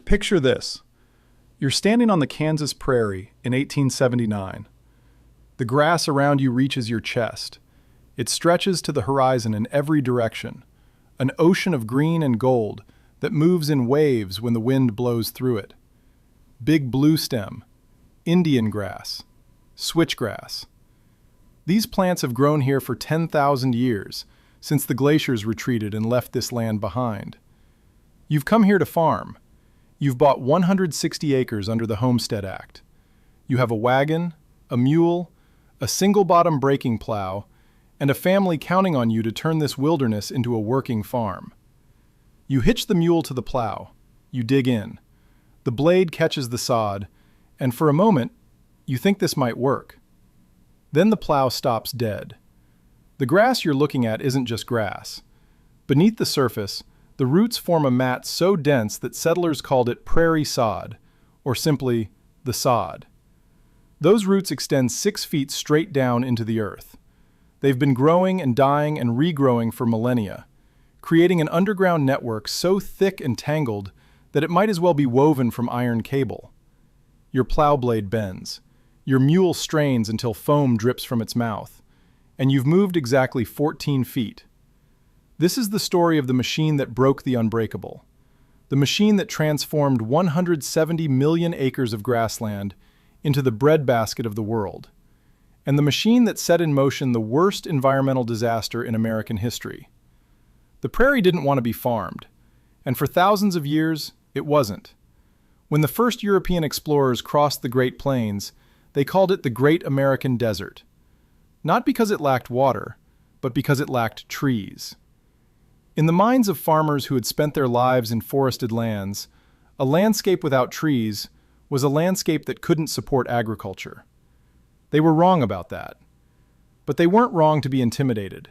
Picture this. You're standing on the Kansas Prairie in 1879. The grass around you reaches your chest. It stretches to the horizon in every direction, an ocean of green and gold that moves in waves when the wind blows through it. Big blue stem, Indian grass, switchgrass. These plants have grown here for 10,000 years, since the glaciers retreated and left this land behind. You've come here to farm. You've bought 160 acres under the Homestead Act. You have a wagon, a mule, a single-bottom breaking plow, and a family counting on you to turn this wilderness into a working farm. You hitch the mule to the plow. You dig in. The blade catches the sod, and for a moment, you think this might work. Then the plow stops dead. The grass you're looking at isn't just grass. Beneath the surface, the roots form a mat so dense that settlers called it prairie sod, or simply the sod. Those roots extend 6 feet straight down into the earth. They've been growing and dying and regrowing for millennia, creating an underground network so thick and tangled that it might as well be woven from iron cable. Your plow blade bends. Your mule strains until foam drips from its mouth, and you've moved exactly 14 feet. This is the story of the machine that broke the unbreakable, the machine that transformed 170 million acres of grassland into the breadbasket of the world, and the machine that set in motion the worst environmental disaster in American history. The prairie didn't want to be farmed, and for thousands of years, it wasn't. When the first European explorers crossed the Great Plains, they called it the Great American Desert, not because it lacked water, but because it lacked trees. In the minds of farmers who had spent their lives in forested lands, a landscape without trees was a landscape that couldn't support agriculture. They were wrong about that. But they weren't wrong to be intimidated.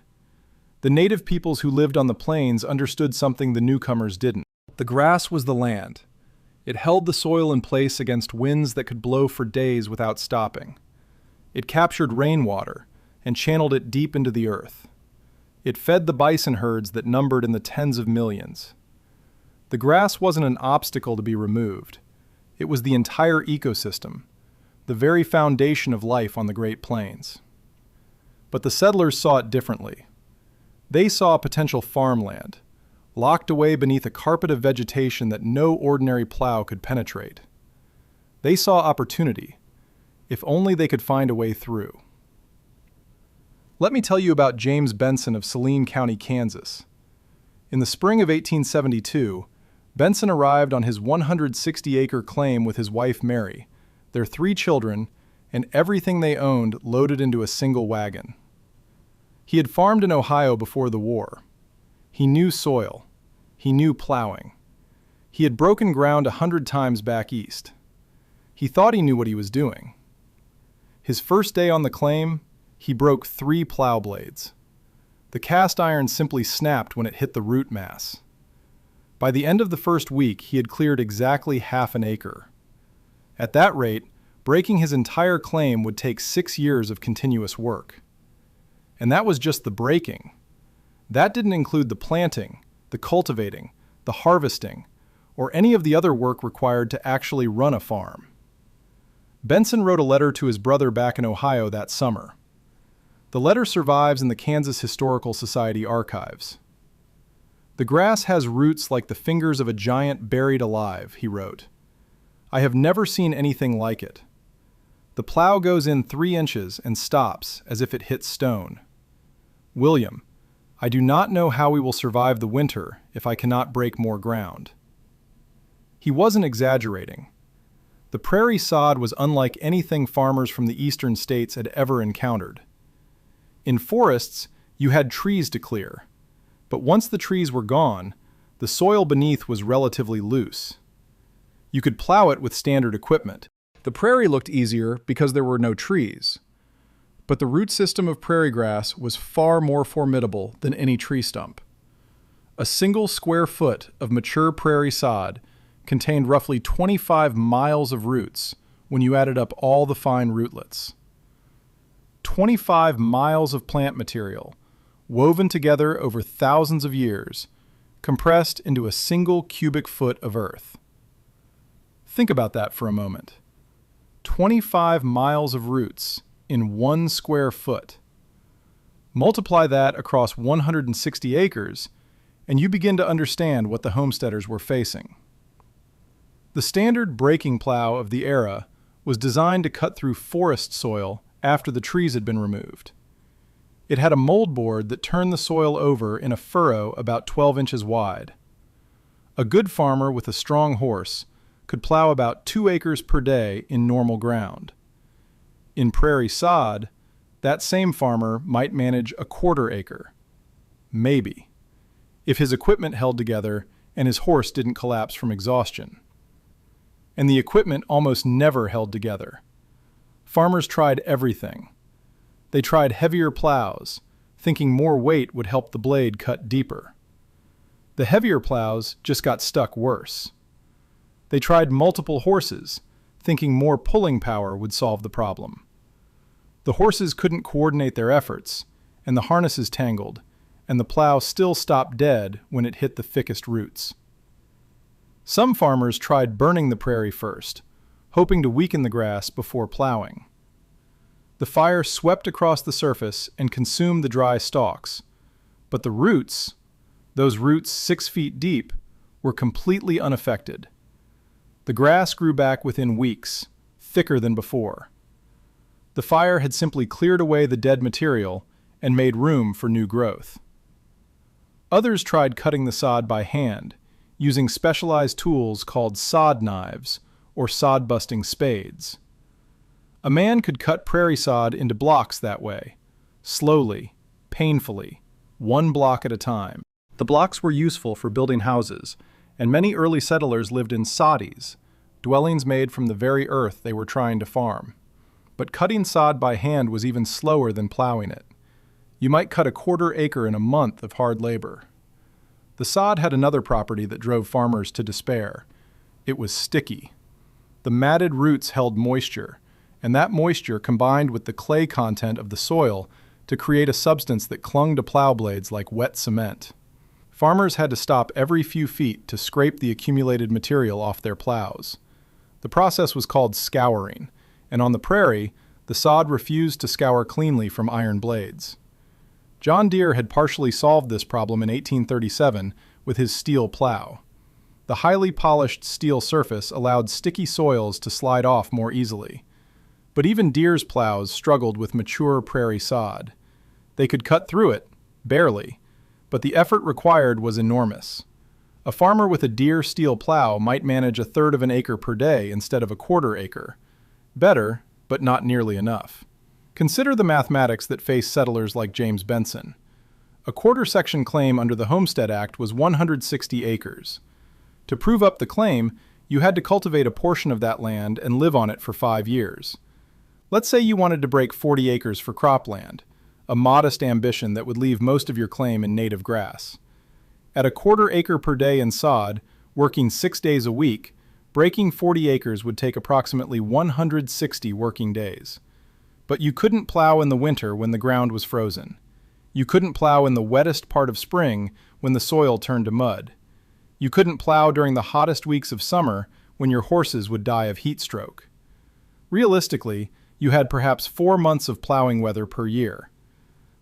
The native peoples who lived on the plains understood something the newcomers didn't. The grass was the land. It held the soil in place against winds that could blow for days without stopping. It captured rainwater and channeled it deep into the earth. It fed the bison herds that numbered in the tens of millions. The grass wasn't an obstacle to be removed. It was the entire ecosystem, the very foundation of life on the Great Plains. But the settlers saw it differently. They saw potential farmland, locked away beneath a carpet of vegetation that no ordinary plow could penetrate. They saw opportunity, if only they could find a way through. Let me tell you about James Benson of Saline County, Kansas. In the spring of 1872, Benson arrived on his 160-acre claim with his wife Mary, their 3 children, and everything they owned loaded into a single wagon. He had farmed in Ohio before the war. He knew soil. He knew plowing. He had broken ground 100 times back east. He thought he knew what he was doing. His first day on the claim, he broke 3 plow blades. The cast iron simply snapped when it hit the root mass. By the end of the first week, he had cleared exactly half an acre. At that rate, breaking his entire claim would take 6 years of continuous work. And that was just the breaking. That didn't include the planting, the cultivating, the harvesting, or any of the other work required to actually run a farm. Benson wrote a letter to his brother back in Ohio that summer. The letter survives in the Kansas Historical Society archives. "The grass has roots like the fingers of a giant buried alive," he wrote. "I have never seen anything like it. The plow goes in 3 inches and stops as if it hits stone. William, I do not know how we will survive the winter if I cannot break more ground." He wasn't exaggerating. The prairie sod was unlike anything farmers from the eastern states had ever encountered. In forests, you had trees to clear, but once the trees were gone, the soil beneath was relatively loose. You could plow it with standard equipment. The prairie looked easier because there were no trees, but the root system of prairie grass was far more formidable than any tree stump. A single square foot of mature prairie sod contained roughly 25 miles of roots when you added up all the fine rootlets. 25 miles of plant material, woven together over thousands of years, compressed into a single cubic foot of earth. Think about that for a moment. 25 miles of roots in 1 square foot. Multiply that across 160 acres, and you begin to understand what the homesteaders were facing. The standard breaking plow of the era was designed to cut through forest soil after the trees had been removed. It had a mold board that turned the soil over in a furrow about 12 inches wide. A good farmer with a strong horse could plow about 2 acres per day in normal ground. In prairie sod, that same farmer might manage a 1/4 acre. Maybe. If his equipment held together and his horse didn't collapse from exhaustion. And the equipment almost never held together. Farmers tried everything. They tried heavier plows, thinking more weight would help the blade cut deeper. The heavier plows just got stuck worse. They tried multiple horses, thinking more pulling power would solve the problem. The horses couldn't coordinate their efforts, and the harnesses tangled, and the plow still stopped dead when it hit the thickest roots. Some farmers tried burning the prairie first, hoping to weaken the grass before plowing. The fire swept across the surface and consumed the dry stalks, but the roots, those roots 6 feet deep, were completely unaffected. The grass grew back within weeks, thicker than before. The fire had simply cleared away the dead material and made room for new growth. Others tried cutting the sod by hand, using specialized tools called sod knives or sod-busting spades. A man could cut prairie sod into blocks that way, slowly, painfully, 1 block at a time. The blocks were useful for building houses, and many early settlers lived in soddies, dwellings made from the very earth they were trying to farm. But cutting sod by hand was even slower than plowing it. You might cut a 1/4 acre in a month of hard labor. The sod had another property that drove farmers to despair. It was sticky. The matted roots held moisture, and that moisture combined with the clay content of the soil to create a substance that clung to plow blades like wet cement. Farmers had to stop every few feet to scrape the accumulated material off their plows. The process was called scouring, and on the prairie, the sod refused to scour cleanly from iron blades. John Deere had partially solved this problem in 1837 with his steel plow. The highly polished steel surface allowed sticky soils to slide off more easily. But even Deere's plows struggled with mature prairie sod. They could cut through it, barely, but the effort required was enormous. A farmer with a Deere steel plow might manage 1/3 of an acre per day instead of a 1/4 acre. Better, but not nearly enough. Consider the mathematics that faced settlers like James Benson. A quarter-section claim under the Homestead Act was 160 acres. To prove up the claim, you had to cultivate a portion of that land and live on it for 5 years. Let's say you wanted to break 40 acres for cropland, a modest ambition that would leave most of your claim in native grass. At a 1/4 acre per day in sod, working 6 days a week, breaking 40 acres would take approximately 160 working days. But you couldn't plow in the winter when the ground was frozen. You couldn't plow in the wettest part of spring when the soil turned to mud. You couldn't plow during the hottest weeks of summer when your horses would die of heat stroke. Realistically, you had perhaps 4 months of plowing weather per year.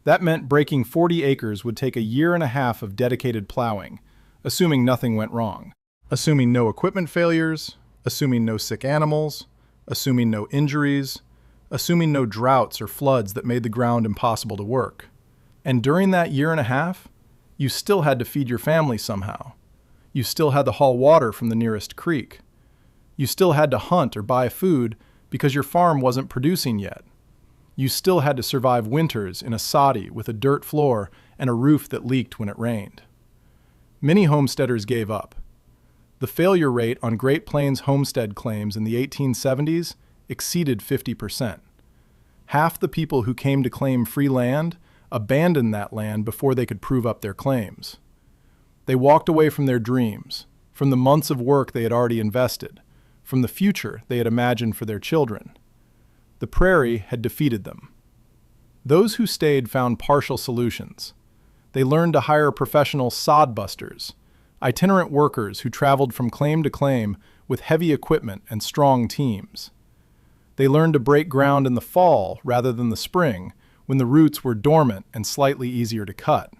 That meant breaking 40 acres would take a 1.5 years of dedicated plowing, assuming nothing went wrong. Assuming no equipment failures, assuming no sick animals, assuming no injuries, assuming no droughts or floods that made the ground impossible to work. And during that 1.5 years, you still had to feed your family somehow. You still had to haul water from the nearest creek. You still had to hunt or buy food because your farm wasn't producing yet. You still had to survive winters in a soddy with a dirt floor and a roof that leaked when it rained. Many homesteaders gave up. The failure rate on Great Plains homestead claims in the 1870s exceeded 50%. Half the people who came to claim free land abandoned that land before they could prove up their claims. They walked away from their dreams, from the months of work they had already invested, from the future they had imagined for their children. The prairie had defeated them. Those who stayed found partial solutions. They learned to hire professional sod busters, itinerant workers who traveled from claim to claim with heavy equipment and strong teams. They learned to break ground in the fall rather than the spring, when the roots were dormant and slightly easier to cut.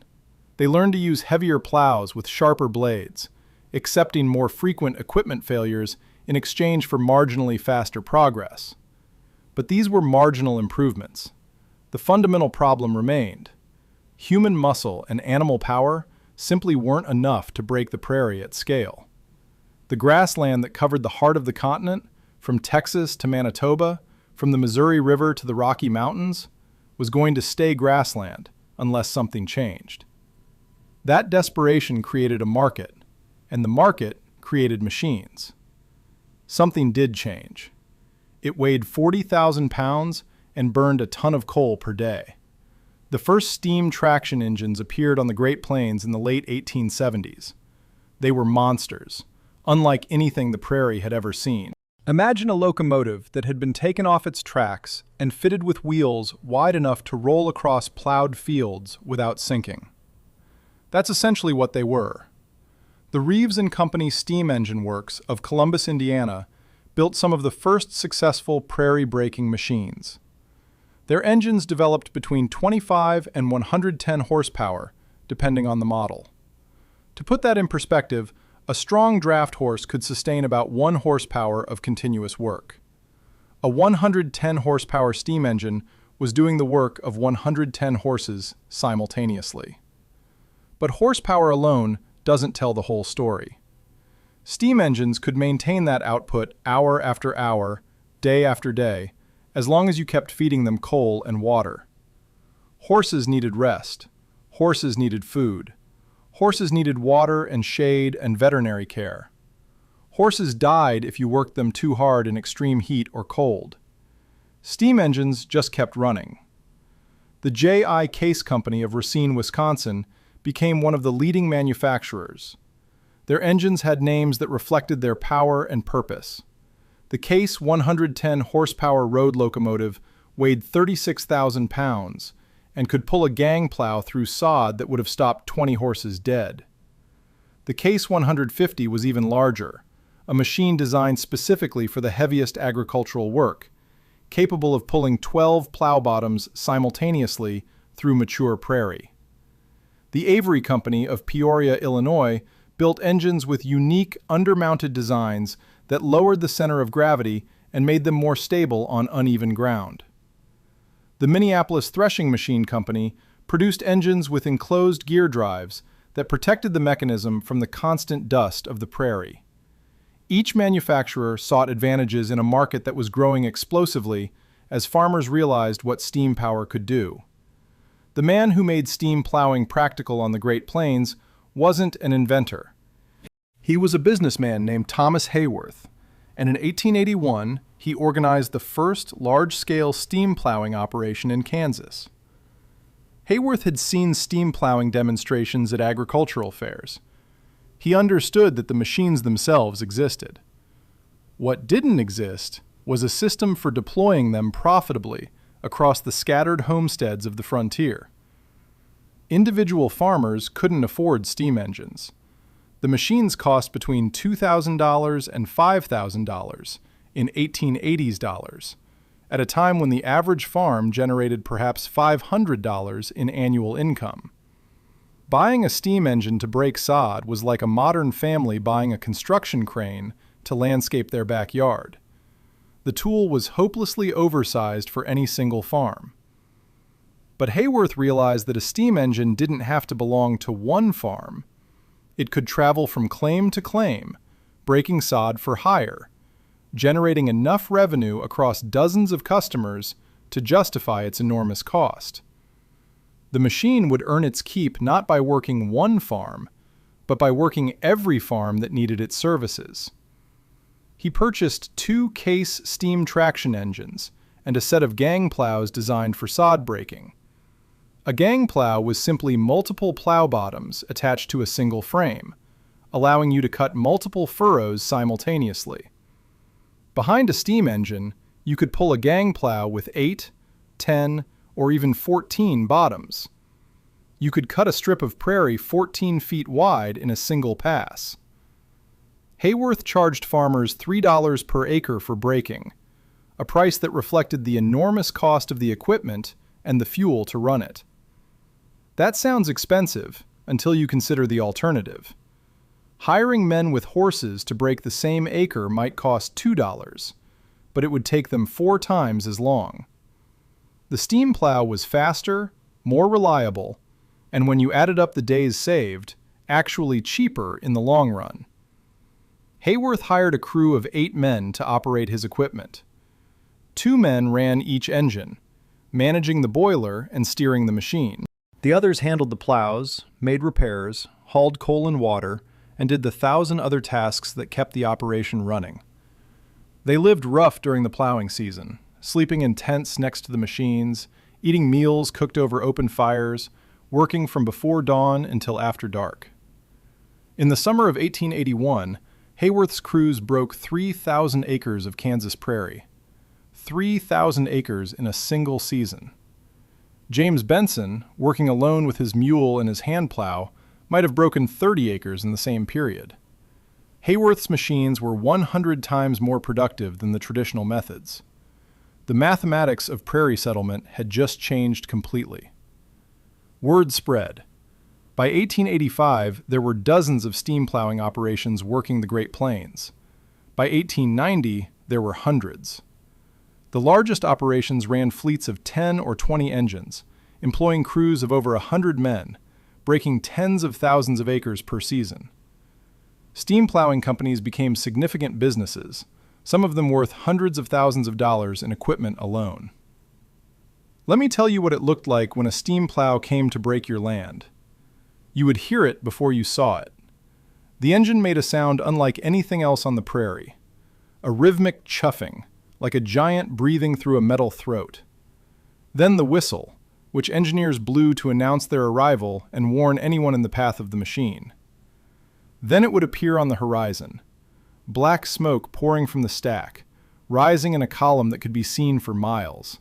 They learned to use heavier plows with sharper blades, accepting more frequent equipment failures in exchange for marginally faster progress. But these were marginal improvements. The fundamental problem remained. Human muscle and animal power simply weren't enough to break the prairie at scale. The grassland that covered the heart of the continent, from Texas to Manitoba, from the Missouri River to the Rocky Mountains, was going to stay grassland unless something changed. That desperation created a market, and the market created machines. Something did change. It weighed 40,000 pounds and burned a ton of coal per day. The first steam traction engines appeared on the Great Plains in the late 1870s. They were monsters, unlike anything the prairie had ever seen. Imagine a locomotive that had been taken off its tracks and fitted with wheels wide enough to roll across plowed fields without sinking. That's essentially what they were. The Reeves and Company Steam Engine Works of Columbus, Indiana, built some of the first successful prairie-breaking machines. Their engines developed between 25 and 110 horsepower, depending on the model. To put that in perspective, a strong draft horse could sustain about 1 horsepower of continuous work. A 110 horsepower steam engine was doing the work of 110 horses simultaneously. But horsepower alone doesn't tell the whole story. Steam engines could maintain that output hour after hour, day after day, as long as you kept feeding them coal and water. Horses needed rest. Horses needed food. Horses needed water and shade and veterinary care. Horses died if you worked them too hard in extreme heat or cold. Steam engines just kept running. The J.I. Case Company of Racine, Wisconsin, became one of the leading manufacturers. Their engines had names that reflected their power and purpose. The Case 110 horsepower road locomotive weighed 36,000 pounds and could pull a gang plow through sod that would have stopped 20 horses dead. The Case 150 was even larger, a machine designed specifically for the heaviest agricultural work, capable of pulling 12 plow bottoms simultaneously through mature prairie. The Avery Company of Peoria, Illinois, built engines with unique undermounted designs that lowered the center of gravity and made them more stable on uneven ground. The Minneapolis Threshing Machine Company produced engines with enclosed gear drives that protected the mechanism from the constant dust of the prairie. Each manufacturer sought advantages in a market that was growing explosively as farmers realized what steam power could do. The man who made steam plowing practical on the Great Plains wasn't an inventor. He was a businessman named Thomas Hayworth, and in 1881 he organized the first large-scale steam plowing operation in Kansas. Hayworth had seen steam plowing demonstrations at agricultural fairs. He understood that the machines themselves existed. What didn't exist was a system for deploying them profitably across the scattered homesteads of the frontier. Individual farmers couldn't afford steam engines. The machines cost between $2,000 and $5,000 in 1880s dollars, at a time when the average farm generated perhaps $500 in annual income. Buying a steam engine to break sod was like a modern family buying a construction crane to landscape their backyard. The tool was hopelessly oversized for any single farm. But Hayworth realized that a steam engine didn't have to belong to one farm. It could travel from claim to claim, breaking sod for hire, generating enough revenue across dozens of customers to justify its enormous cost. The machine would earn its keep not by working one farm, but by working every farm that needed its services. He purchased 2 Case steam traction engines and a set of gang plows designed for sod breaking. A gang plow was simply multiple plow bottoms attached to a single frame, allowing you to cut multiple furrows simultaneously. Behind a steam engine, you could pull a gang plow with 8, 10, or even 14 bottoms. You could cut a strip of prairie 14 feet wide in a single pass. Hayworth charged farmers $3 per acre for breaking, a price that reflected the enormous cost of the equipment and the fuel to run it. That sounds expensive until you consider the alternative. Hiring men with horses to break the same acre might cost $2, but it would take them 4 times as long. The steam plow was faster, more reliable, and when you added up the days saved, actually cheaper in the long run. Hayworth hired a crew of 8 men to operate his equipment. 2 men ran each engine, managing the boiler and steering the machine. The others handled the plows, made repairs, hauled coal and water, and did the 1,000 other tasks that kept the operation running. They lived rough during the plowing season, sleeping in tents next to the machines, eating meals cooked over open fires, working from before dawn until after dark. In the summer of 1881, Hayworth's crews broke 3,000 acres of Kansas prairie. 3,000 acres in a single season. James Benson, working alone with his mule and his hand plow, might have broken 30 acres in the same period. Hayworth's machines were 100 times more productive than the traditional methods. The mathematics of prairie settlement had just changed completely. Word spread. By 1885, there were dozens of steam plowing operations working the Great Plains. By 1890, there were hundreds. The largest operations ran fleets of 10 or 20 engines, employing crews of over 100 men, breaking tens of thousands of acres per season. Steam plowing companies became significant businesses, some of them worth hundreds of thousands of dollars in equipment alone. Let me tell you what it looked like when a steam plow came to break your land. You would hear it before you saw it. The engine made a sound unlike anything else on the prairie, a rhythmic chuffing, like a giant breathing through a metal throat. Then the whistle, which engineers blew to announce their arrival and warn anyone in the path of the machine. Then it would appear on the horizon, black smoke pouring from the stack, rising in a column that could be seen for miles.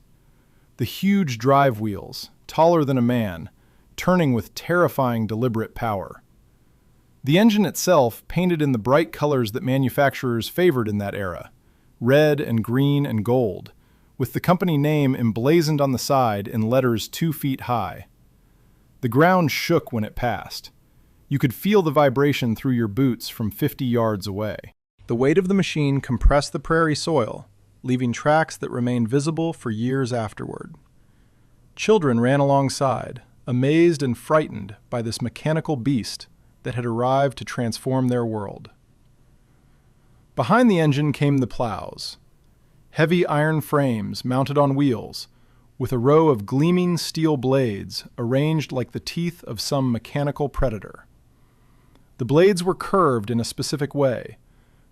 The huge drive wheels, taller than a man, turning with terrifying deliberate power. The engine itself, painted in the bright colors that manufacturers favored in that era, red and green and gold, with the company name emblazoned on the side in letters 2 feet high. The ground shook when it passed. You could feel the vibration through your boots from 50 yards away. The weight of the machine compressed the prairie soil, leaving tracks that remained visible for years afterward. Children ran alongside, amazed and frightened by this mechanical beast that had arrived to transform their world. Behind the engine came the plows, heavy iron frames mounted on wheels, with a row of gleaming steel blades arranged like the teeth of some mechanical predator. The blades were curved in a specific way,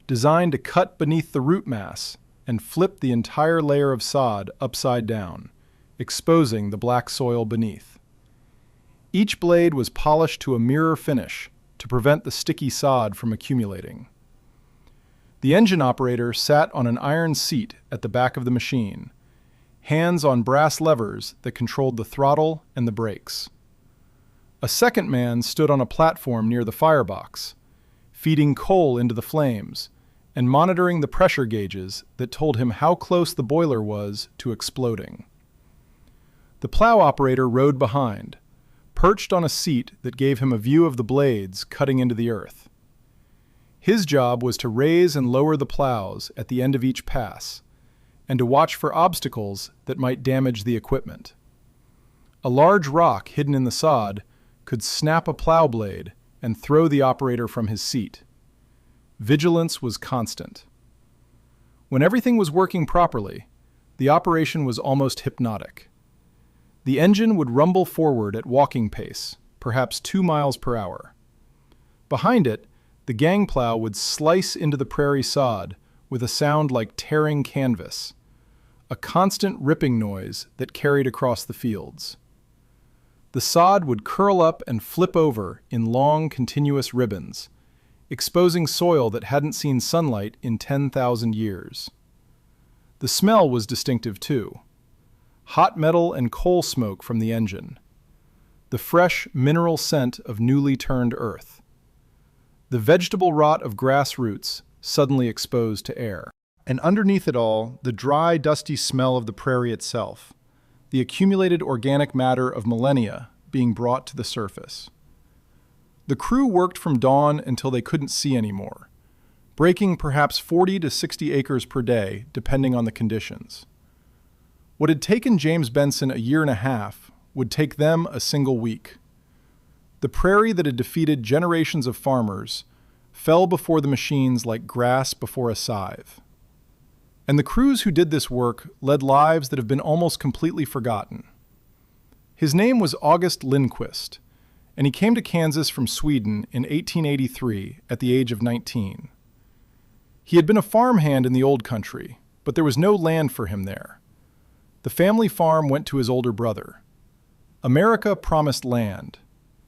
designed to cut beneath the root mass and flip the entire layer of sod upside down, exposing the black soil beneath. Each blade was polished to a mirror finish to prevent the sticky sod from accumulating. The engine operator sat on an iron seat at the back of the machine, hands on brass levers that controlled the throttle and the brakes. A second man stood on a platform near the firebox, feeding coal into the flames and monitoring the pressure gauges that told him how close the boiler was to exploding. The plow operator rode behind, perched on a seat that gave him a view of the blades cutting into the earth. His job was to raise and lower the plows at the end of each pass, and to watch for obstacles that might damage the equipment. A large rock hidden in the sod could snap a plow blade and throw the operator from his seat. Vigilance was constant. When everything was working properly, the operation was almost hypnotic. The engine would rumble forward at walking pace, perhaps 2 miles per hour. Behind it, the gang plow would slice into the prairie sod with a sound like tearing canvas, a constant ripping noise that carried across the fields. The sod would curl up and flip over in long, continuous ribbons, exposing soil that hadn't seen sunlight in 10,000 years. The smell was distinctive too. Hot metal and coal smoke from the engine. The fresh, mineral scent of newly turned earth. the vegetable rot of grass roots suddenly exposed to air. And underneath it all, the dry, dusty smell of the prairie itself, the accumulated organic matter of millennia being brought to the surface. The crew worked from dawn until they couldn't see anymore, breaking perhaps 40 to 60 acres per day, depending on the conditions. What had taken James Benson a year and a half would take them a single week. The prairie that had defeated generations of farmers fell before the machines like grass before a scythe. And the crews who did this work led lives that have been almost completely forgotten. His name was August Lindquist, and he came to Kansas from Sweden in 1883 at the age of 19. He had been a farmhand in the old country, but there was no land for him there. The family farm went to his older brother. America promised land.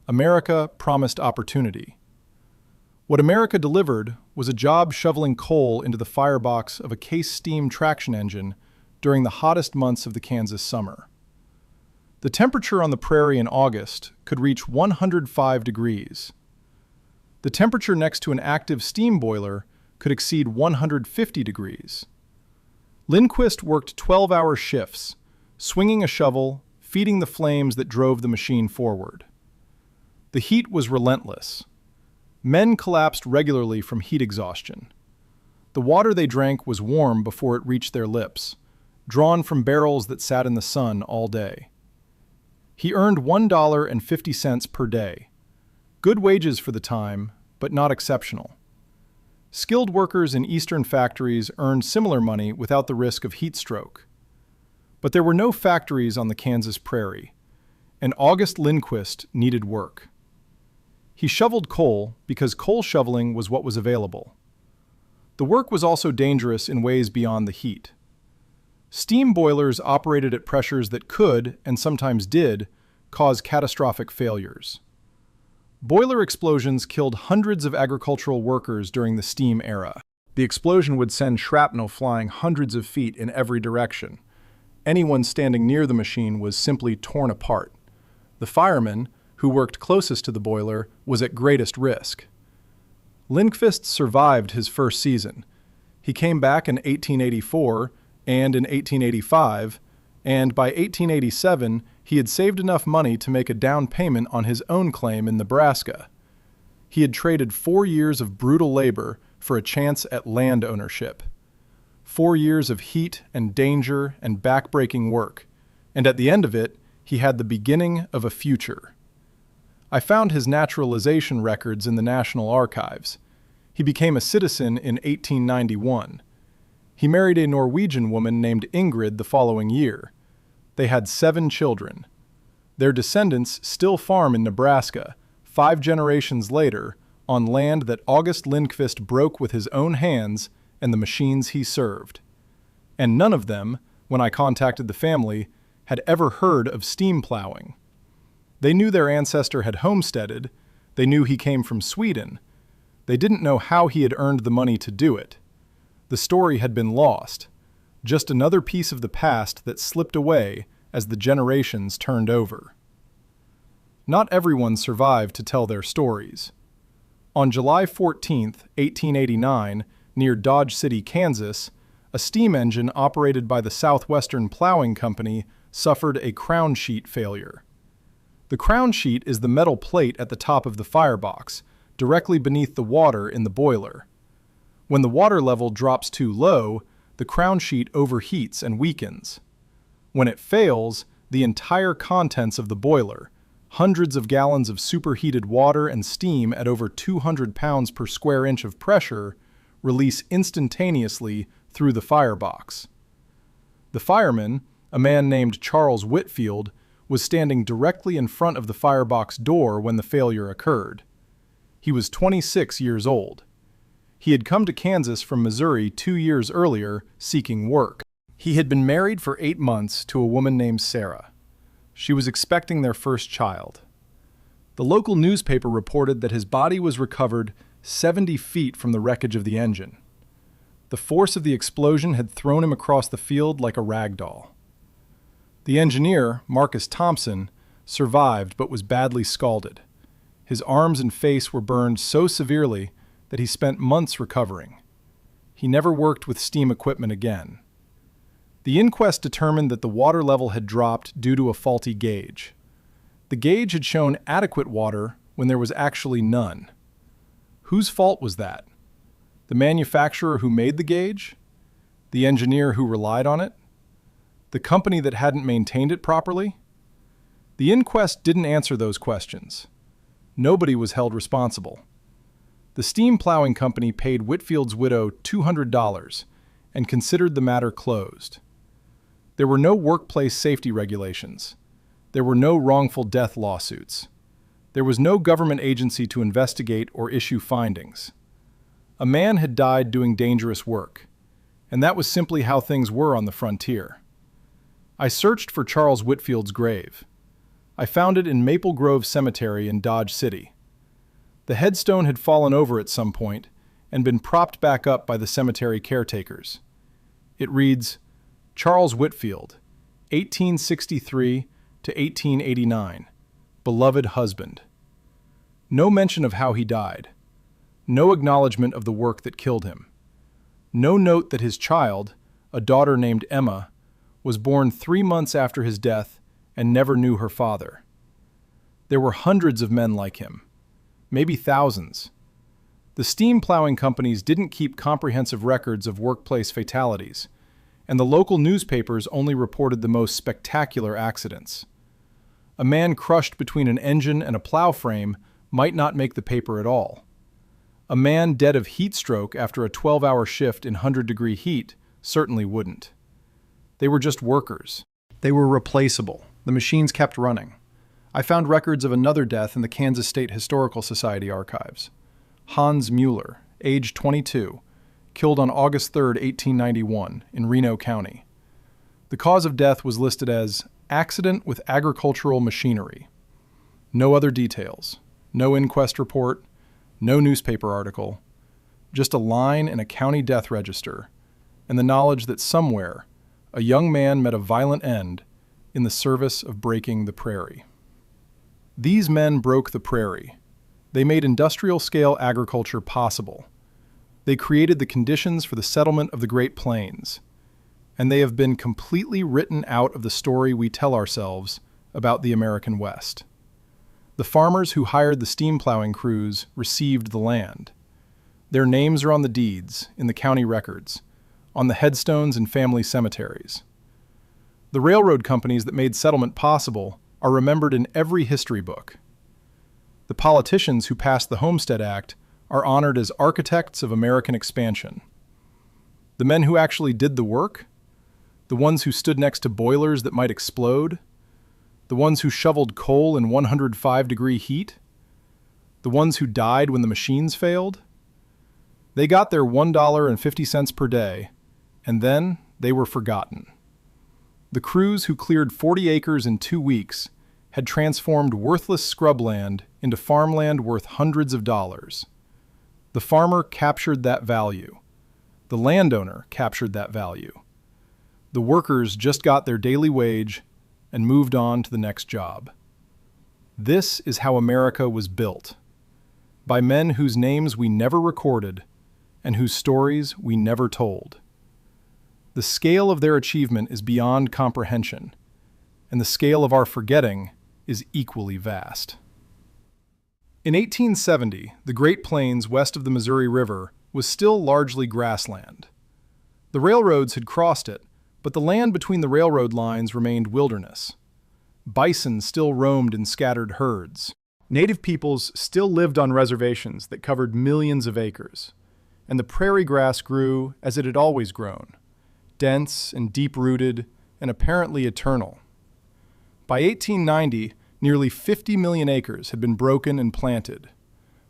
America promised opportunity. What America delivered was a job shoveling coal into the firebox of a case steam traction engine during the hottest months of the Kansas summer. The temperature on the prairie in August could reach 105 degrees. The temperature next to an active steam boiler could exceed 150 degrees. Lindquist worked 12-hour shifts, swinging a shovel, feeding the flames that drove the machine forward. The heat was relentless. Men collapsed regularly from heat exhaustion. The water they drank was warm before it reached their lips, drawn from barrels that sat in the sun all day. He earned $1.50 per day. Good wages for the time, but not exceptional. Skilled workers in eastern factories earned similar money without the risk of heat stroke. But there were no factories on the Kansas prairie, and August Lindquist needed work. He shoveled coal because coal shoveling was what was available. The work was also dangerous in ways beyond the heat. Steam boilers operated at pressures that could, and sometimes did, cause catastrophic failures. Boiler explosions killed hundreds of agricultural workers during the steam era. The explosion would send shrapnel flying hundreds of feet in every direction. Anyone standing near the machine was simply torn apart. The fireman, who worked closest to the boiler, was at greatest risk. Lindquist survived his first season. He came back in 1884 and in 1885, and by 1887 he had saved enough money to make a down payment on his own claim in Nebraska. He had traded 4 years of brutal labor for a chance at land ownership. 4 years of heat and danger and backbreaking work, and at the end of it, he had the beginning of a future. I found his naturalization records in the National Archives. He became a citizen in 1891. He married a Norwegian woman named Ingrid the following year. They had 7 children. Their descendants still farm in Nebraska, 5 generations later, on land that August Lindquist broke with his own hands and the machines he served. And none of them, when I contacted the family, had ever heard of steam plowing. They knew their ancestor had homesteaded, they knew he came from Sweden. They didn't know how he had earned the money to do it. The story had been lost, just another piece of the past that slipped away as the generations turned over. Not everyone survived to tell their stories. On July 14, 1889, near Dodge City, Kansas, a steam engine operated by the Southwestern Plowing Company suffered a crown sheet failure. The crown sheet is the metal plate at the top of the firebox, directly beneath the water in the boiler. When the water level drops too low, the crown sheet overheats and weakens. When it fails, the entire contents of the boiler, hundreds of gallons of superheated water and steam at over 200 pounds per square inch of pressure, release instantaneously through the firebox. The fireman, a man named Charles Whitfield, was standing directly in front of the firebox door when the failure occurred. He was 26 years old. He had come to Kansas from Missouri 2 years earlier, seeking work. He had been married for 8 months to a woman named Sarah. She was expecting their first child. The local newspaper reported that his body was recovered 70 feet from the wreckage of the engine. The force of the explosion had thrown him across the field like a rag doll. The engineer, Marcus Thompson, survived but was badly scalded. His arms and face were burned so severely that he spent months recovering. He never worked with steam equipment again. The inquest determined that the water level had dropped due to a faulty gauge. The gauge had shown adequate water when there was actually none. Whose fault was that? The manufacturer who made the gauge? The engineer who relied on it? The company that hadn't maintained it properly? The inquest didn't answer those questions. Nobody was held responsible. The steam plowing company paid Whitfield's widow $200 and considered the matter closed. There were no workplace safety regulations. There were no wrongful death lawsuits. There was no government agency to investigate or issue findings. A man had died doing dangerous work, and that was simply how things were on the frontier. I searched for Charles Whitfield's grave. I found it in Maple Grove Cemetery in Dodge City. The headstone had fallen over at some point and been propped back up by the cemetery caretakers. It reads, Charles Whitfield, 1863 to 1889, beloved husband. No mention of how he died. No acknowledgement of the work that killed him. No note that his child, a daughter named Emma, was born 3 months after his death and never knew her father. There were hundreds of men like him, maybe thousands. The steam plowing companies didn't keep comprehensive records of workplace fatalities, and the local newspapers only reported the most spectacular accidents. A man crushed between an engine and a plow frame might not make the paper at all. A man dead of heat stroke after a 12-hour shift in 100-degree heat certainly wouldn't. They were just workers. They were replaceable. The machines kept running. I found records of another death in the Kansas State Historical Society archives. Hans Mueller, age 22, killed on August 3, 1891, in Reno County. The cause of death was listed as accident with agricultural machinery. No other details. No inquest report. No newspaper article. Just a line in a county death register, and the knowledge that somewhere a young man met a violent end in the service of breaking the prairie. These men broke the prairie. They made industrial-scale agriculture possible. They created the conditions for the settlement of the Great Plains, and they have been completely written out of the story we tell ourselves about the American West. The farmers who hired the steam plowing crews received the land. Their names are on the deeds, in the county records, on the headstones in family cemeteries. The railroad companies that made settlement possible are remembered in every history book. The politicians who passed the Homestead Act are honored as architects of American expansion. The men who actually did the work, the ones who stood next to boilers that might explode, the ones who shoveled coal in 105-degree heat, the ones who died when the machines failed, they got their $1.50 per day, and then they were forgotten. The crews who cleared 40 acres in 2 weeks had transformed worthless scrubland into farmland worth hundreds of dollars. The farmer captured that value. The landowner captured that value. The workers just got their daily wage and moved on to the next job. This is how America was built, by men whose names we never recorded and whose stories we never told. The scale of their achievement is beyond comprehension, and the scale of our forgetting is equally vast. In 1870, the Great Plains west of the Missouri River was still largely grassland. The railroads had crossed it, but the land between the railroad lines remained wilderness. Bison still roamed in scattered herds. Native peoples still lived on reservations that covered millions of acres, and the prairie grass grew as it had always grown, dense and deep-rooted and apparently eternal. By 1890, nearly 50 million acres had been broken and planted.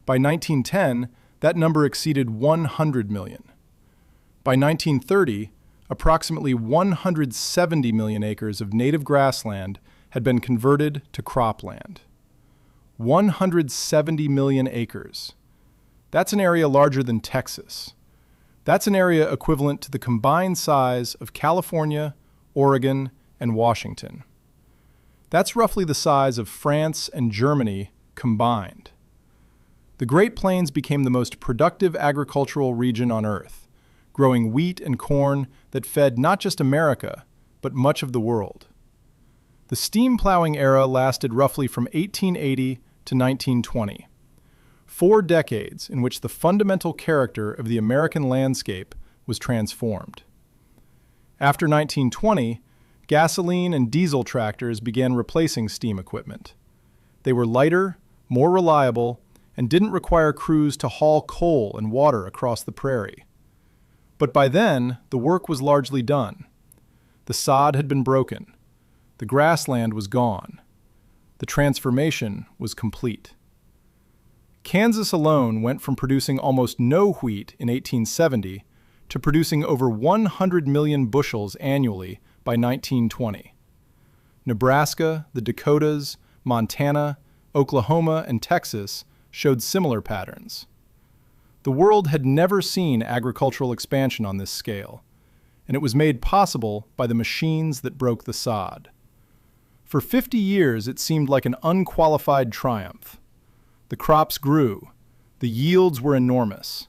By 1910, that number exceeded 100 million. By 1930, approximately 170 million acres of native grassland had been converted to cropland. 170 million acres. That's an area larger than Texas. That's an area equivalent to the combined size of California, Oregon, and Washington. That's roughly the size of France and Germany combined. The Great Plains became the most productive agricultural region on Earth, growing wheat and corn that fed not just America, but much of the world. The steam plowing era lasted roughly from 1880 to 1920, 4 decades in which the fundamental character of the American landscape was transformed. After 1920, gasoline and diesel tractors began replacing steam equipment. They were lighter, more reliable, and didn't require crews to haul coal and water across the prairie. But by then, the work was largely done. The sod had been broken. The grassland was gone. The transformation was complete. Kansas alone went from producing almost no wheat in 1870 to producing over 100 million bushels annually by 1920. Nebraska, the Dakotas, Montana, Oklahoma, and Texas showed similar patterns. The world had never seen agricultural expansion on this scale, and it was made possible by the machines that broke the sod. For 50 years, it seemed like an unqualified triumph. The crops grew. The yields were enormous.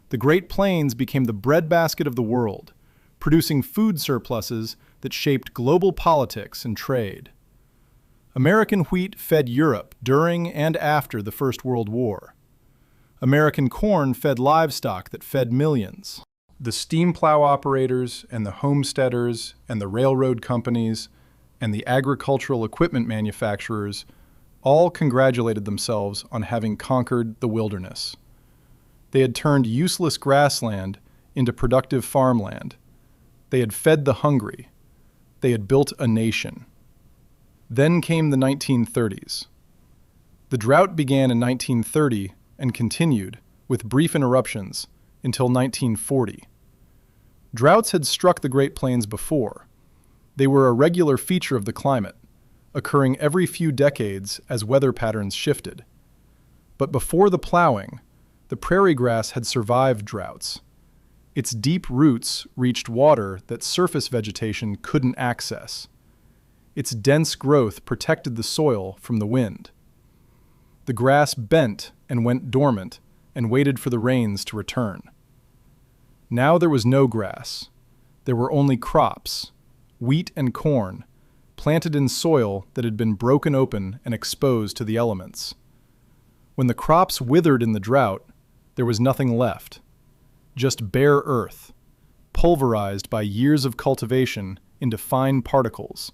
The Great Plains became the breadbasket of the world, producing food surpluses that shaped global politics and trade. American wheat fed Europe during and after the First World War. American corn fed livestock that fed millions. The steam plow operators and the homesteaders and the railroad companies and the agricultural equipment manufacturers all congratulated themselves on having conquered the wilderness. They had turned useless grassland into productive farmland. They had fed the hungry. They had built a nation. Then came the 1930s. The drought began in 1930 and continued, with brief interruptions, until 1940. Droughts had struck the Great Plains before. They were a regular feature of the climate, occurring every few decades as weather patterns shifted. But before the plowing, the prairie grass had survived droughts. Its deep roots reached water that surface vegetation couldn't access. Its dense growth protected the soil from the wind. The grass bent and went dormant and waited for the rains to return. Now there was no grass. There were only crops, wheat and corn, planted in soil that had been broken open and exposed to the elements. When the crops withered in the drought, there was nothing left, just bare earth, pulverized by years of cultivation into fine particles,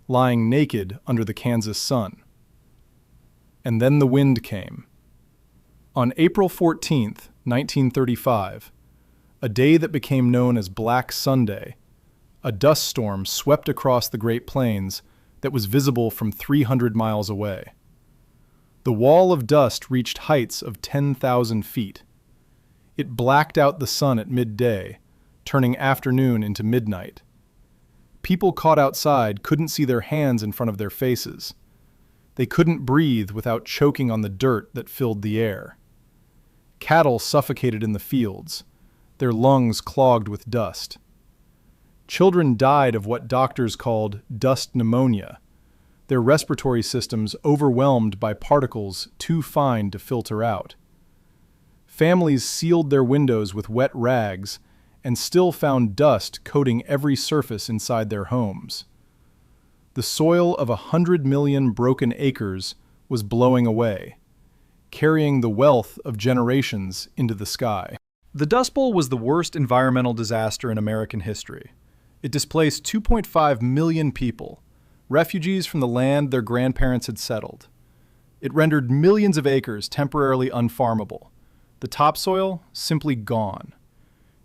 lying naked under the Kansas sun. And then the wind came. On April 14th, 1935, a day that became known as Black Sunday, a dust storm swept across the Great Plains that was visible from 300 miles away. The wall of dust reached heights of 10,000 feet. It blacked out the sun at midday, turning afternoon into midnight. People caught outside couldn't see their hands in front of their faces. They couldn't breathe without choking on the dirt that filled the air. Cattle suffocated in the fields, their lungs clogged with dust. Children died of what doctors called dust pneumonia, their respiratory systems overwhelmed by particles too fine to filter out. Families sealed their windows with wet rags and still found dust coating every surface inside their homes. The soil of 100 million broken acres was blowing away, carrying the wealth of generations into the sky. The Dust Bowl was the worst environmental disaster in American history. It displaced 2.5 million people, refugees from the land their grandparents had settled. It rendered millions of acres temporarily unfarmable, the topsoil simply gone.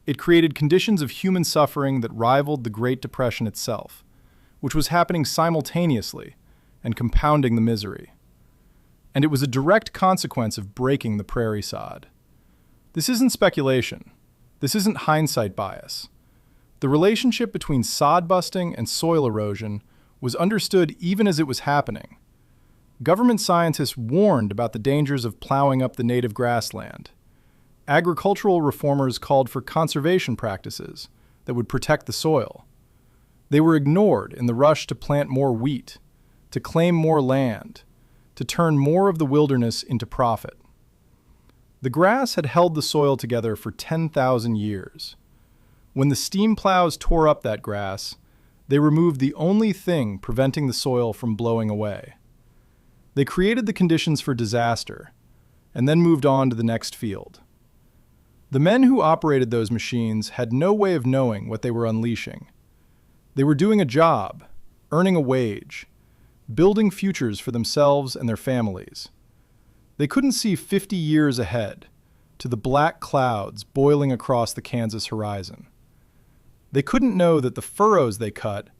It created conditions of human suffering that rivaled the Great Depression itself, which was happening simultaneously and compounding the misery. And it was a direct consequence of breaking the prairie sod. This isn't speculation. This isn't hindsight bias. The relationship between sod busting and soil erosion was understood even as it was happening. Government scientists warned about the dangers of plowing up the native grassland. Agricultural reformers called for conservation practices that would protect the soil. They were ignored in the rush to plant more wheat, to claim more land, to turn more of the wilderness into profit. The grass had held the soil together for 10,000 years. When the steam plows tore up that grass, they removed the only thing preventing the soil from blowing away. They created the conditions for disaster, and then moved on to the next field. The men who operated those machines had no way of knowing what they were unleashing. They were doing a job, earning a wage, building futures for themselves and their families. They couldn't see 50 years ahead, to the black clouds boiling across the Kansas horizon. They couldn't know that the furrows they cut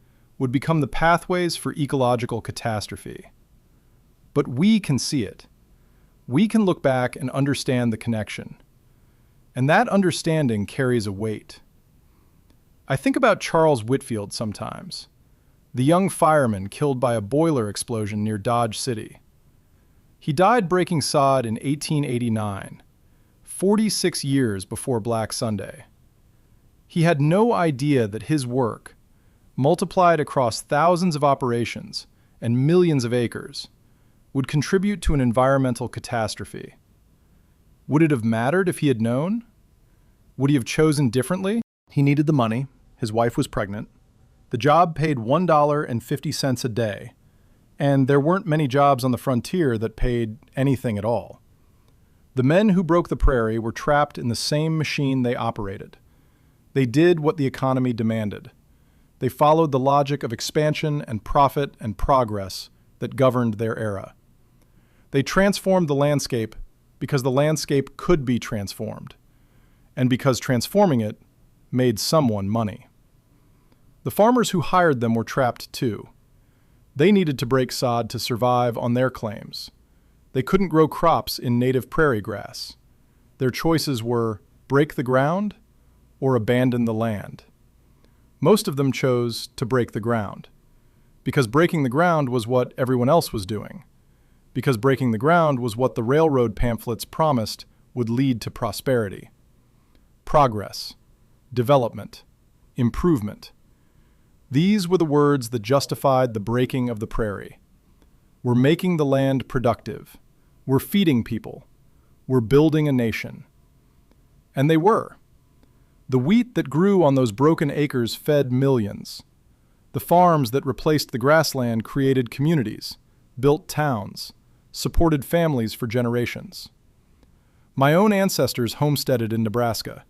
would become the pathways for ecological catastrophe. But we can see it. We can look back and understand the connection. And that understanding carries a weight. I think about Charles Whitfield sometimes, the young fireman killed by a boiler explosion near Dodge City. He died breaking sod in 1889, 46 years before Black Sunday. He had no idea that his work, multiplied across thousands of operations and millions of acres, would contribute to an environmental catastrophe. Would it have mattered if he had known? Would he have chosen differently? He needed the money. His wife was pregnant. The job paid $1.50 a day, and there weren't many jobs on the frontier that paid anything at all. The men who broke the prairie were trapped in the same machine they operated. They did what the economy demanded. They followed the logic of expansion and profit and progress that governed their era. They transformed the landscape because the landscape could be transformed, and because transforming it made someone money. The farmers who hired them were trapped too. They needed to break sod to survive on their claims. They couldn't grow crops in native prairie grass. Their choices were break the ground or abandon the land. Most of them chose to break the ground, because breaking the ground was what everyone else was doing, because breaking the ground was what the railroad pamphlets promised would lead to prosperity. Progress, development, improvement. These were the words that justified the breaking of the prairie. We're making the land productive. We're feeding people. We're building a nation. And they were. The wheat that grew on those broken acres fed millions. The farms that replaced the grassland created communities, built towns, supported families for generations. My own ancestors homesteaded in Nebraska.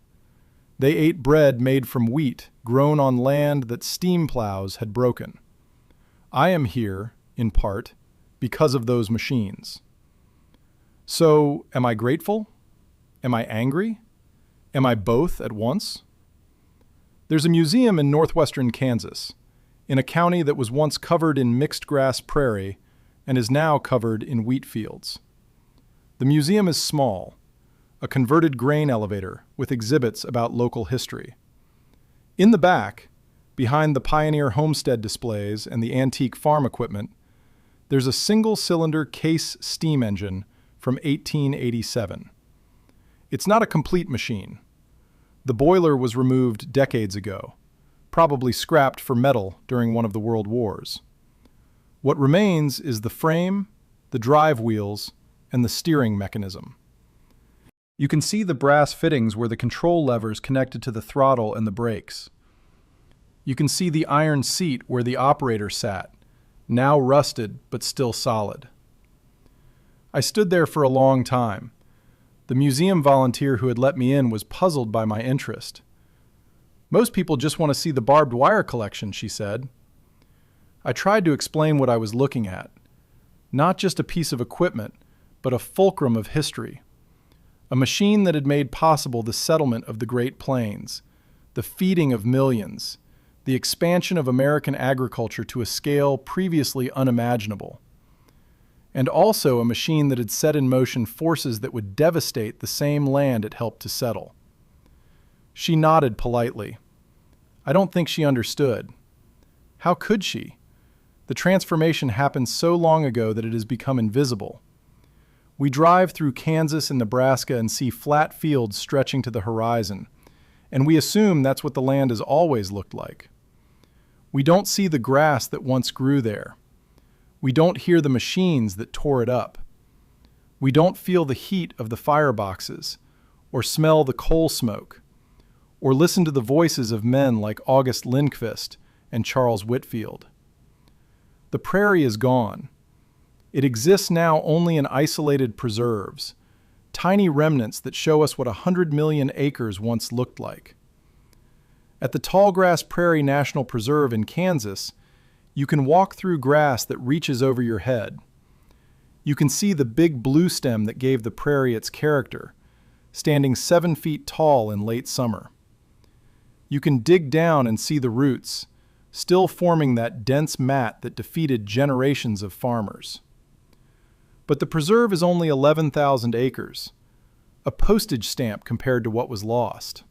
They ate bread made from wheat grown on land that steam plows had broken. I am here, in part, because of those machines. So, am I grateful? Am I angry? Am I both at once? There's a museum in northwestern Kansas, in a county that was once covered in mixed grass prairie and is now covered in wheat fields. The museum is small, a converted grain elevator with exhibits about local history. In the back, behind the pioneer homestead displays and the antique farm equipment, there's a single-cylinder Case steam engine from 1887. It's not a complete machine. The boiler was removed decades ago, probably scrapped for metal during one of the world wars. What remains is the frame, the drive wheels, and the steering mechanism. You can see the brass fittings where the control levers connected to the throttle and the brakes. You can see the iron seat where the operator sat, now rusted but still solid. I stood there for a long time. The museum volunteer who had let me in was puzzled by my interest. "Most people just want to see the barbed wire collection," she said. I tried to explain what I was looking at. Not just a piece of equipment, but a fulcrum of history. A machine that had made possible the settlement of the Great Plains, the feeding of millions, the expansion of American agriculture to a scale previously unimaginable. And also a machine that had set in motion forces that would devastate the same land it helped to settle. She nodded politely. I don't think she understood. How could she? The transformation happened so long ago that it has become invisible. We drive through Kansas and Nebraska and see flat fields stretching to the horizon, and we assume that's what the land has always looked like. We don't see the grass that once grew there. We don't hear the machines that tore it up. We don't feel the heat of the fireboxes, or smell the coal smoke, or listen to the voices of men like August Lindquist and Charles Whitfield. The prairie is gone. It exists now only in isolated preserves, tiny remnants that show us what 100 million acres once looked like. At the Tallgrass Prairie National Preserve in Kansas, you can walk through grass that reaches over your head. You can see the big blue stem that gave the prairie its character, standing 7 feet tall in late summer. You can dig down and see the roots, still forming that dense mat that defeated generations of farmers. But the preserve is only 11,000 acres, a postage stamp compared to what was lost.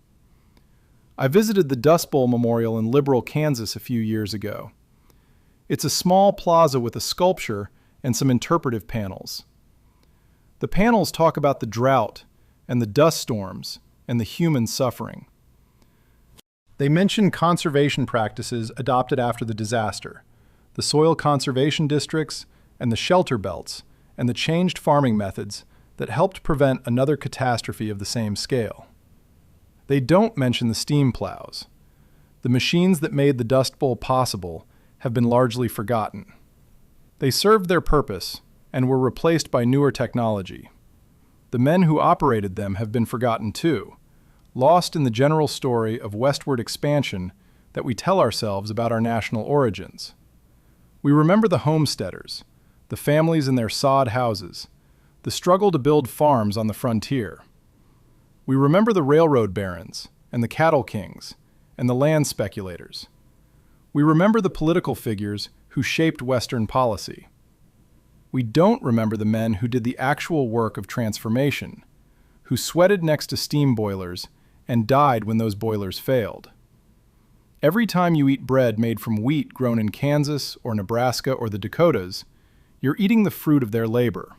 I visited the Dust Bowl Memorial in Liberal, Kansas a few years ago. It's a small plaza with a sculpture and some interpretive panels. The panels talk about the drought and the dust storms and the human suffering. They mention conservation practices adopted after the disaster, the soil conservation districts and the shelter belts, and the changed farming methods that helped prevent another catastrophe of the same scale. They don't mention the steam plows. The machines that made the Dust Bowl possible have been largely forgotten. They served their purpose and were replaced by newer technology. The men who operated them have been forgotten too, lost in the general story of westward expansion that we tell ourselves about our national origins. We remember the homesteaders, the families in their sod houses, the struggle to build farms on the frontier. We remember the railroad barons and the cattle kings and the land speculators. We remember the political figures who shaped Western policy. We don't remember the men who did the actual work of transformation, who sweated next to steam boilers and died when those boilers failed. Every time you eat bread made from wheat grown in Kansas or Nebraska or the Dakotas, you're eating the fruit of their labor.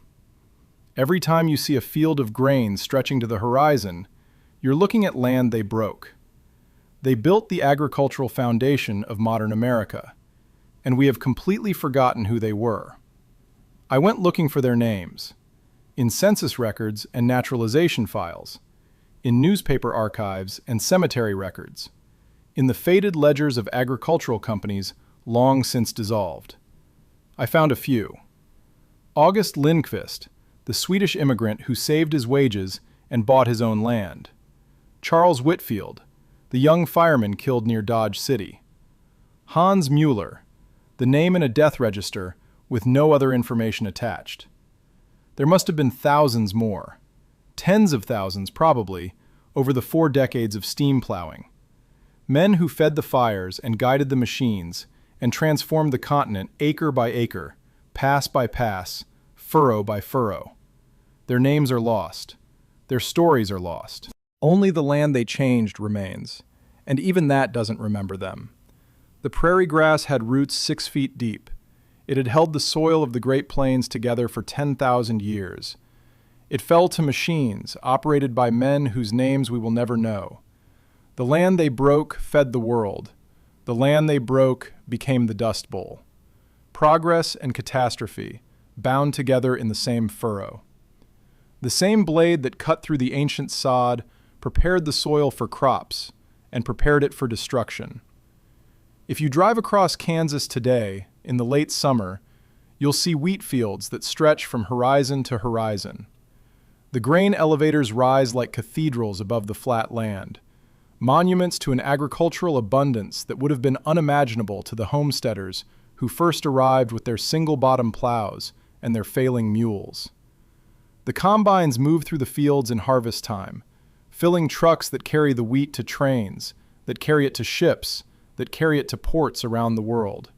Every time you see a field of grain stretching to the horizon, you're looking at land they broke. They built the agricultural foundation of modern America, and we have completely forgotten who they were. I went looking for their names, in census records and naturalization files, in newspaper archives and cemetery records, in the faded ledgers of agricultural companies long since dissolved. I found a few. August Lindquist, the Swedish immigrant who saved his wages and bought his own land. Charles Whitfield, the young fireman killed near Dodge City. Hans Mueller, the name in a death register with no other information attached. There must have been thousands more, tens of thousands probably, over the 4 decades of steam plowing. Men who fed the fires and guided the machines and transformed the continent acre by acre, pass by pass, furrow by furrow. Their names are lost. Their stories are lost. Only the land they changed remains, and even that doesn't remember them. The prairie grass had roots 6 feet deep. It had held the soil of the Great Plains together for 10,000 years. It fell to machines operated by men whose names we will never know. The land they broke fed the world. The land they broke became the Dust Bowl. Progress and catastrophe, bound together in the same furrow. The same blade that cut through the ancient sod prepared the soil for crops and prepared it for destruction. If you drive across Kansas today, in the late summer, you'll see wheat fields that stretch from horizon to horizon. The grain elevators rise like cathedrals above the flat land, monuments to an agricultural abundance that would have been unimaginable to the homesteaders who first arrived with their single-bottom plows and their failing mules. The combines move through the fields in harvest time, filling trucks that carry the wheat to trains, that carry it to ships, that carry it to ports around the world.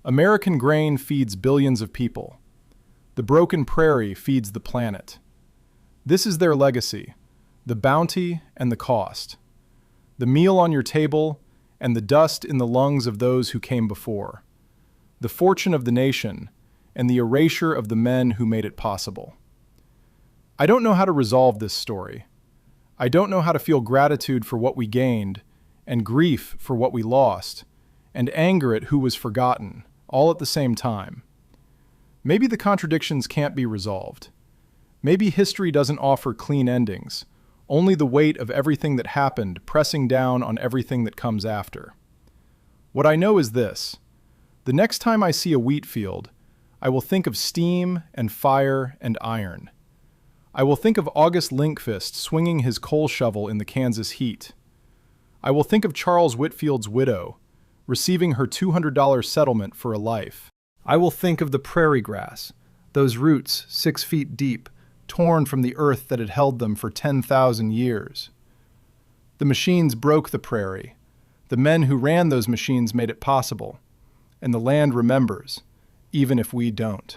American grain feeds billions of people. The broken prairie feeds the planet. This is their legacy, the bounty and the cost, the meal on your table and the dust in the lungs of those who came before, the fortune of the nation and the erasure of the men who made it possible. I don't know how to resolve this story. I don't know how to feel gratitude for what we gained and grief for what we lost and anger at who was forgotten, all at the same time. Maybe the contradictions can't be resolved. Maybe history doesn't offer clean endings, only the weight of everything that happened pressing down on everything that comes after. What I know is this: the next time I see a wheat field, I will think of steam and fire and iron. I will think of August Linkfist swinging his coal shovel in the Kansas heat. I will think of Charles Whitfield's widow, receiving her $200 settlement for a life. I will think of the prairie grass, those roots 6 feet deep, torn from the earth that had held them for 10,000 years. The machines broke the prairie. The men who ran those machines made it possible. And the land remembers, even if we don't.